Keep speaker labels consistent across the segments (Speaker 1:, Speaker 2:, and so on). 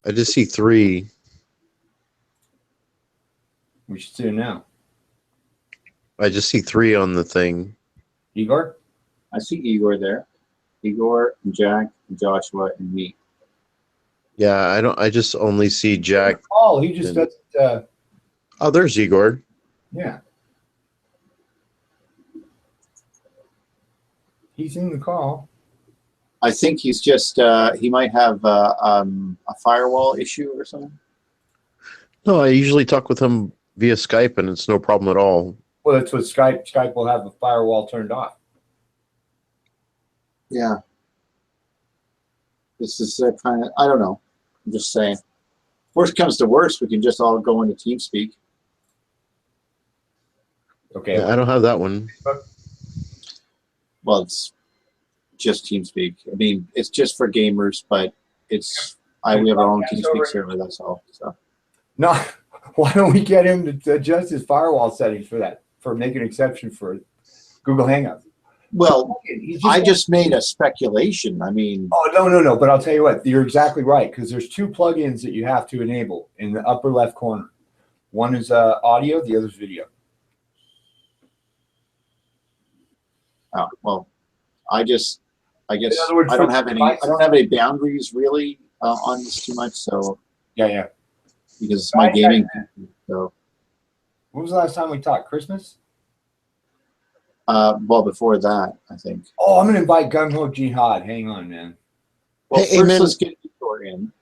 Speaker 1: I just see three.
Speaker 2: We should see it now.
Speaker 1: I just see three on the thing.
Speaker 2: Igor?
Speaker 3: I see Igor there. Igor, and Jack, and Joshua, and me.
Speaker 1: Yeah, I don't. I just only see Jack.
Speaker 2: Oh, he just
Speaker 1: and-
Speaker 2: doesn't.
Speaker 1: Oh, there's Igor.
Speaker 2: Yeah. He's in the call.
Speaker 3: I think he's just, he might have a firewall issue or something.
Speaker 1: No, I usually talk with him via Skype, and it's no problem at all.
Speaker 2: Well, that's what Skype. Skype will have the firewall turned off.
Speaker 3: Yeah. This is kind of, I don't know. I'm just saying. Worst comes to worst, we can just all go into TeamSpeak.
Speaker 2: Okay.
Speaker 1: Yeah, I don't have that one.
Speaker 3: Well, it's just TeamSpeak. I mean, it's just for gamers, but it's we have our own TeamSpeak server. That's all. So
Speaker 2: No, why don't we get him to adjust his firewall settings for that? For make an exception for Google Hangouts.
Speaker 3: well, I just made a speculation. I mean,
Speaker 2: Oh, no. But I'll tell you what, you're exactly right, because there's two plugins that you have to enable in the upper left corner. One is audio, the other is video.
Speaker 3: oh, well, I guess
Speaker 2: In other words,
Speaker 3: I don't
Speaker 2: for
Speaker 3: have any.
Speaker 2: devices-
Speaker 3: I don't have any boundaries really on this too much. So
Speaker 2: Yeah.
Speaker 3: because it's my gaming. So
Speaker 2: When was the last time we talked? Christmas?
Speaker 3: well, before that, I think.
Speaker 2: Oh, I'm going to invite Gung Ho Jihad. Hang on, man.
Speaker 3: Well,
Speaker 1: Hey,
Speaker 3: first
Speaker 1: man.
Speaker 3: let's get Igor in.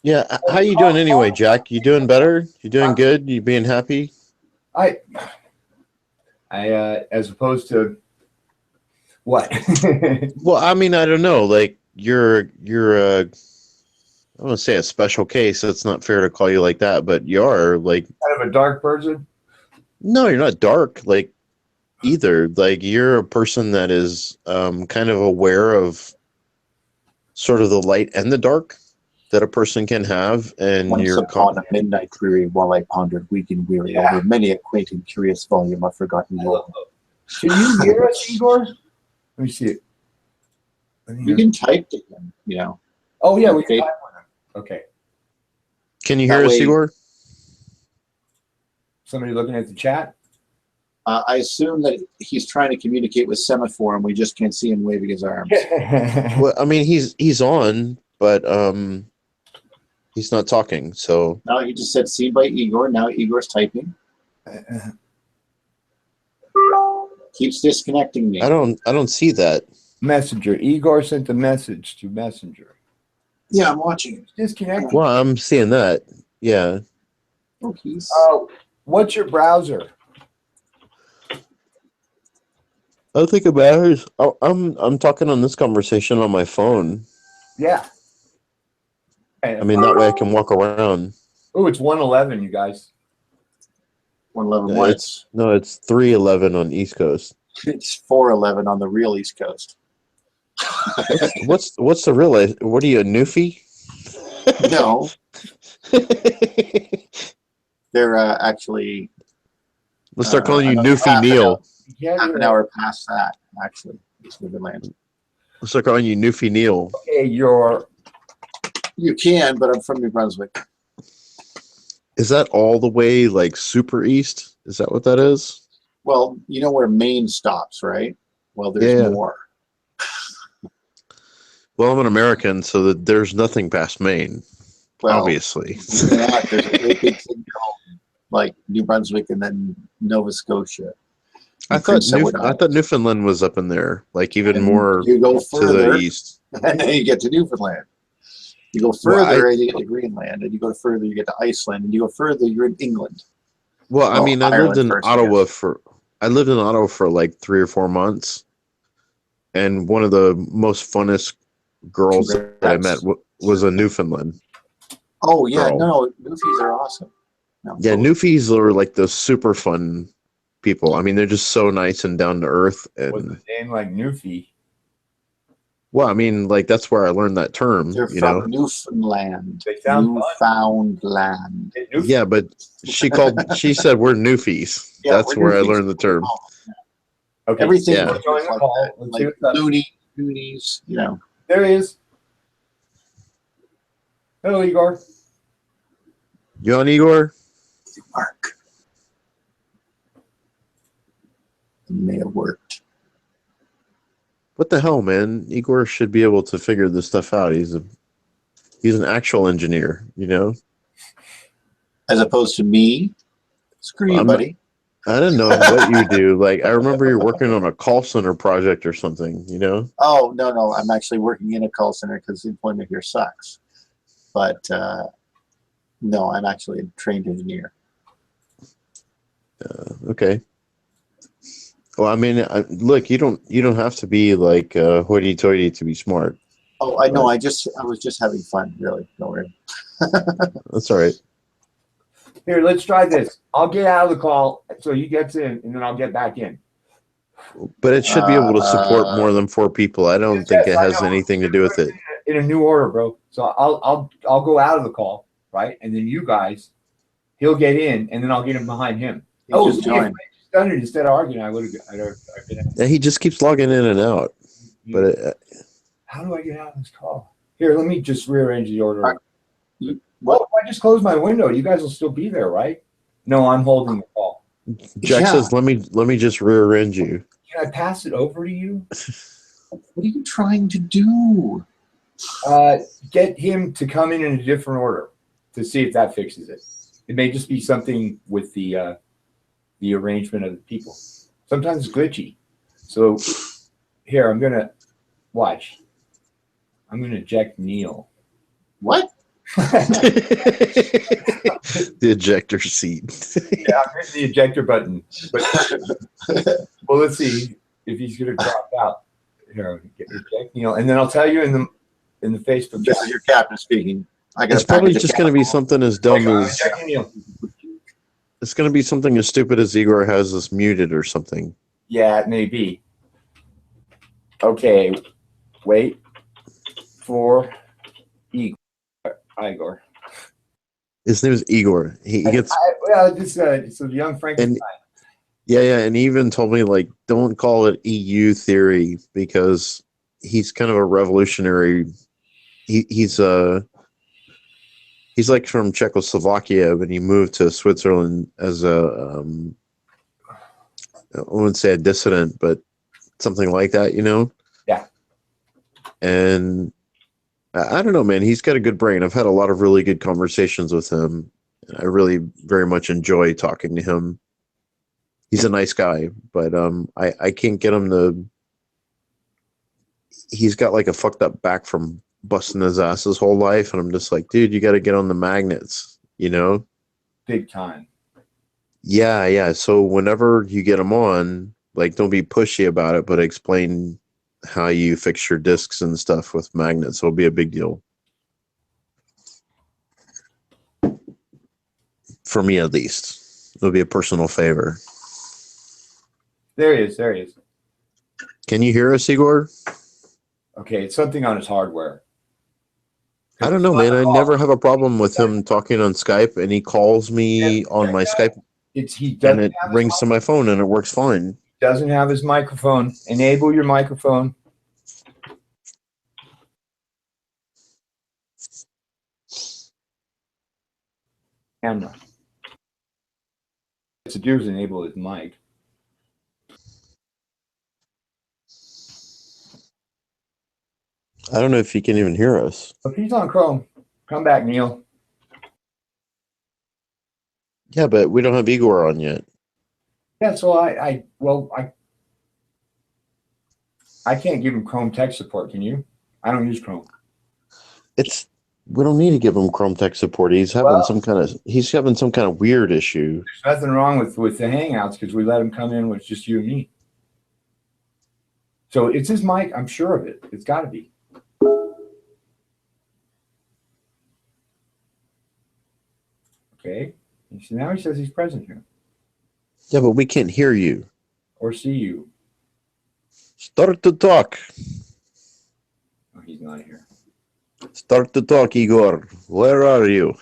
Speaker 1: Yeah, how you doing anyway, Jack? You doing better? You doing good? You being happy?
Speaker 2: I as opposed to what?
Speaker 1: Well, I mean, I don't know. Like you're a, I want to say a special case. That's not fair to call you like that, but you are like.
Speaker 2: Kind of a dark person.
Speaker 1: No, you're not dark. Like either. Like you're a person that is kind of aware of sort of the light and the dark that a person can have, and
Speaker 3: Once
Speaker 1: you're
Speaker 3: upon a midnight dreary, while I pondered weak and weary over many a quaint and curious volume of forgotten lore.
Speaker 2: Can you hear us, Igor? Let me see it.
Speaker 3: You can type to him, you know.
Speaker 2: Oh yeah, we
Speaker 3: Okay.
Speaker 2: can type with him. Okay.
Speaker 1: Can you
Speaker 3: That
Speaker 1: hear us,
Speaker 3: way-
Speaker 1: Igor?
Speaker 2: Somebody looking at the chat?
Speaker 3: I assume that he's trying to communicate with Semaphore, and we just can't see him waving his arms.
Speaker 1: Well, I mean, he's on, but he's not talking. So
Speaker 3: No, he just said seen by Igor. Now Igor's typing. Keeps disconnecting me.
Speaker 1: I don't see that.
Speaker 2: Messenger. Igor sent a message to Messenger.
Speaker 3: Yeah, I'm watching.
Speaker 2: Disconnect.
Speaker 1: Well, I'm seeing that. Yeah.
Speaker 3: Oh, he's.
Speaker 2: Oh, what's your browser?
Speaker 1: I don't think it matters. Oh, I'm talking on this conversation on my phone.
Speaker 2: Yeah.
Speaker 1: I mean, that way I can walk around.
Speaker 2: Oh, it's 111, you guys.
Speaker 3: 111
Speaker 1: No,
Speaker 3: what?
Speaker 1: it's 311 on East Coast.
Speaker 3: It's 411 on the real East Coast.
Speaker 1: What's the real? What are you, a newfie?
Speaker 3: No, they're actually
Speaker 1: Let's start calling you
Speaker 3: another
Speaker 1: Newfie
Speaker 3: half an
Speaker 1: Neil.
Speaker 3: hour.
Speaker 2: Yeah,
Speaker 3: half an hour past that, actually. East Newfoundland.
Speaker 1: Let's start calling you Newfie Neil.
Speaker 2: Okay, your
Speaker 3: You can, but I'm from New Brunswick.
Speaker 1: Is that all the way like super east? Is that what that is?
Speaker 3: Well, you know where Maine stops, right? Well, there's
Speaker 1: Yeah.
Speaker 3: more.
Speaker 1: Well, I'm an American, so that there's nothing past Maine,
Speaker 3: Well,
Speaker 1: obviously.
Speaker 3: yeah, there's a great big thing called like New Brunswick and then Nova Scotia.
Speaker 1: I
Speaker 3: and
Speaker 1: thought
Speaker 3: Prince Edward Island.
Speaker 1: Newfoundland was up in there, like even
Speaker 3: And
Speaker 1: more
Speaker 3: you go
Speaker 1: to the
Speaker 3: further,
Speaker 1: east.
Speaker 3: and then you get to Newfoundland. You go
Speaker 1: Well,
Speaker 3: further, and you get to Greenland, and you go further, you get to Iceland, and you go further, you're in England.
Speaker 1: Well, I
Speaker 3: Well,
Speaker 1: mean, I lived
Speaker 3: Ireland
Speaker 1: in
Speaker 3: first, I
Speaker 1: Ottawa for like 3 or 4 months, and one of the most funnest girls that I met
Speaker 3: Congrats.
Speaker 1: was a Newfoundland.
Speaker 3: Oh yeah,
Speaker 1: Girl.
Speaker 3: no, Newfies are awesome. No,
Speaker 1: Yeah, Newfies are like the super fun people. I mean, they're just so nice and down to earth.
Speaker 2: was
Speaker 1: And
Speaker 2: the name like Newfie?
Speaker 1: well, I mean, like that's where I learned that term.
Speaker 3: they're
Speaker 1: You
Speaker 3: from
Speaker 1: know,
Speaker 3: Newfoundland.
Speaker 2: They sound fun.
Speaker 3: Newfoundland.
Speaker 2: Okay, Newfie.
Speaker 1: yeah, but she said we're Newfies.
Speaker 3: Yeah,
Speaker 1: That's
Speaker 3: we're
Speaker 1: where I
Speaker 3: Newfies.
Speaker 1: learned the term.
Speaker 2: Okay,
Speaker 3: Everything
Speaker 1: Yeah.
Speaker 3: is
Speaker 2: Join the
Speaker 3: like
Speaker 2: call.
Speaker 3: that.
Speaker 2: Let's see
Speaker 3: Like
Speaker 2: what's up.
Speaker 3: Loonies, you know.
Speaker 2: There he is. Hello, Igor.
Speaker 1: You on, Igor?
Speaker 3: Mark. It may have worked.
Speaker 1: What the hell, man? Igor should be able to figure this stuff out. He's an actual engineer, you know?
Speaker 3: As opposed to me. Screw you,
Speaker 1: I'm-
Speaker 3: buddy.
Speaker 1: I didn't know what you do. Like, I remember you're working on a call center project or something, you know?
Speaker 3: Oh, no. I'm actually working in a call center because the employment here sucks. But no, I'm actually a trained engineer.
Speaker 1: Okay. Well, I mean, look, you don't have to be like hoity-toity to be smart.
Speaker 3: Oh, I know.
Speaker 1: Right.
Speaker 3: I was just having fun, really. Don't worry.
Speaker 1: That's all right.
Speaker 2: Here, let's try this. I'll get out of the call so he gets in, and then I'll get back in.
Speaker 1: But it should be able to support more than 4 people. I don't think it
Speaker 2: I
Speaker 1: has
Speaker 2: know.
Speaker 1: anything to do with it.
Speaker 2: In a new order, bro. So I'll go out of the call, right? And then you guys, he'll get in, and then I'll get him behind him.
Speaker 3: He
Speaker 2: Oh,
Speaker 3: just
Speaker 2: see, if I
Speaker 3: joined.
Speaker 2: just done it instead of arguing, I've been.
Speaker 1: Yeah, he just keeps logging in and out. But
Speaker 2: How do I get out of this call? Here, let me just rearrange the order.
Speaker 3: What?
Speaker 2: Well, if I just close my window, you guys will still be there, right? No, I'm holding the call.
Speaker 1: Jack
Speaker 3: Yeah.
Speaker 1: says, "Let me just rearrange you."
Speaker 2: Can I pass it over to you?
Speaker 3: What are you trying to do?
Speaker 2: Get him to come in a different order to see if that fixes it. It may just be something with the arrangement of the people. Sometimes it's glitchy. So here, I'm gonna watch. I'm gonna eject Neil.
Speaker 3: What?
Speaker 1: The ejector seat.
Speaker 2: Yeah, I'm hitting the ejector button. But, well, let's see if he's gonna drop out. Here, eject Neil, and then I'll tell you in the Facebook.
Speaker 3: This is your captain speaking. I got
Speaker 1: It's probably just going to be something as dumb as
Speaker 2: Ejecting Neil.
Speaker 1: it's going to be something as stupid as Igor has us muted or something.
Speaker 2: Yeah, it may be. Okay, wait for Igor.
Speaker 1: His name is Igor. He gets
Speaker 2: Well, this it's a young Frankenstein.
Speaker 1: yeah, and he even told me like don't call it EU theory because he's kind of a revolutionary. He's like from Czechoslovakia, but he moved to Switzerland as a I wouldn't say a dissident, but something like that, you know?
Speaker 2: Yeah.
Speaker 1: And I don't know, man. He's got a good brain. I've had a lot of really good conversations with him. I really very much enjoy talking to him. He's a nice guy, but I can't get him to. He's got like a fucked up back from busting his ass his whole life, and I'm just like, dude, you got to get on the magnets, you know?
Speaker 2: Big time.
Speaker 1: Yeah. So whenever you get him on, like, don't be pushy about it, but explain how you fix your discs and stuff with magnets. It'll be a big deal. For me, at least. It'll be a personal favor.
Speaker 2: There he is. There he is.
Speaker 1: Can you hear us, Igor?
Speaker 2: Okay, it's something on his hardware.
Speaker 1: I don't know, man. I never have a problem with him talking on Skype, and he calls me on my Skype,
Speaker 2: He
Speaker 1: and
Speaker 2: doesn't
Speaker 1: it
Speaker 2: have his
Speaker 1: rings to my phone, and it works fine.
Speaker 2: doesn't have his microphone. Enable your microphone. Camera. What to do is enable his mic.
Speaker 1: I don't know if he can even hear us.
Speaker 2: If he's on Chrome, come back, Neil.
Speaker 1: Yeah, but we don't have Igor on yet.
Speaker 2: Yeah, so I can't give him Chrome tech support. Can you? I don't use Chrome.
Speaker 1: We don't need to give him Chrome Tech support. He's having some kind of weird issue.
Speaker 2: There's nothing wrong with the Hangouts because we let him come in with just you and me. So it's his mic. I'm sure of it. It's got to be. Okay. And so now he says he's present here
Speaker 1: Yeah, but we can't hear you.
Speaker 2: or see you.
Speaker 1: Start to talk.
Speaker 2: Oh, he's not here.
Speaker 1: Start to talk, Igor. Where are you?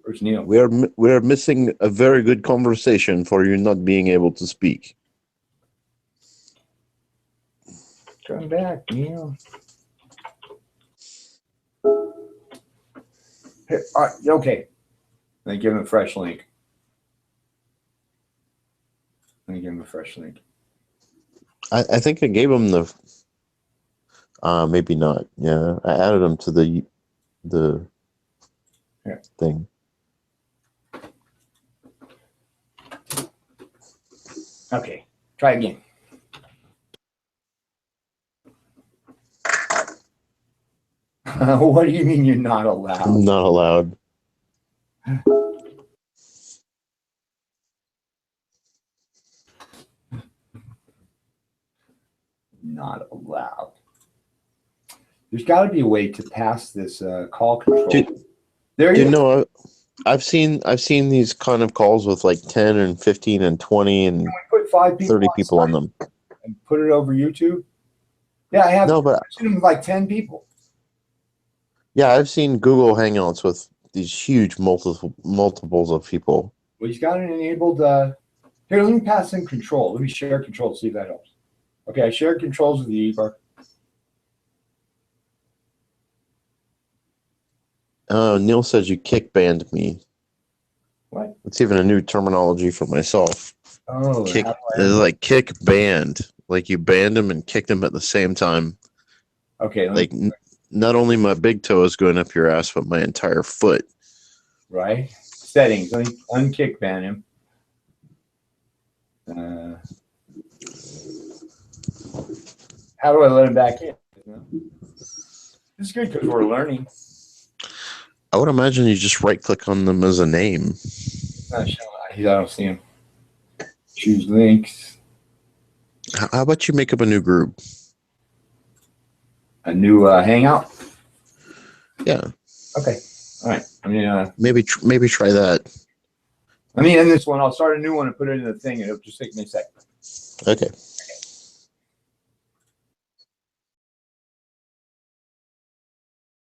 Speaker 2: Where's Neil?
Speaker 1: We're missing a very good conversation for you not being able to speak.
Speaker 2: Come back, Neil. Here, all right, okay. Then give him a fresh link. Let me give him a fresh link.
Speaker 1: I think I gave him the. Maybe not. Yeah, I added him to the
Speaker 2: Yeah.
Speaker 1: thing.
Speaker 2: Okay, try again. What do you mean you're not allowed?
Speaker 1: I'm not allowed.
Speaker 2: Not allowed. There's got to be a way to pass this call control. There you
Speaker 1: You
Speaker 2: go.
Speaker 1: know, I've seen these kind of calls with like 10 and 15 and 20 and
Speaker 2: We put 5 people
Speaker 1: 30 people on
Speaker 2: Skype
Speaker 1: them.
Speaker 2: and put it over YouTube. Yeah, I have.
Speaker 1: No, but
Speaker 2: I've seen them with like 10 people.
Speaker 1: yeah, I've seen Google Hangouts with these huge multiples of people.
Speaker 2: Well, he's got it enabled. Here, let me pass in control. Let me share control. See if that helps. Okay, I shared controls with you, Ebar.
Speaker 1: Neil says you kick banned me.
Speaker 2: What?
Speaker 1: It's even a new terminology for myself.
Speaker 2: Oh,
Speaker 1: Kick,
Speaker 2: how do I-
Speaker 1: it's like kick banned. Like you banned him and kicked him at the same time.
Speaker 2: okay. Let
Speaker 1: Like
Speaker 2: me,
Speaker 1: not only my big toe is going up your ass, but my entire foot.
Speaker 2: right. Settings. Let me unkick ban him. How do I let him back in? This is good because we're learning.
Speaker 1: I would imagine you just right click on them as a name.
Speaker 2: It's not showing. I don't see him. Choose links.
Speaker 1: How about you make up a new group?
Speaker 2: A new hangout.
Speaker 1: Yeah,
Speaker 2: Okay. All right. I mean,
Speaker 1: maybe try that.
Speaker 2: let me end this one. I'll start a new one and put it in the thing, and it'll just take me a second.
Speaker 1: Okay.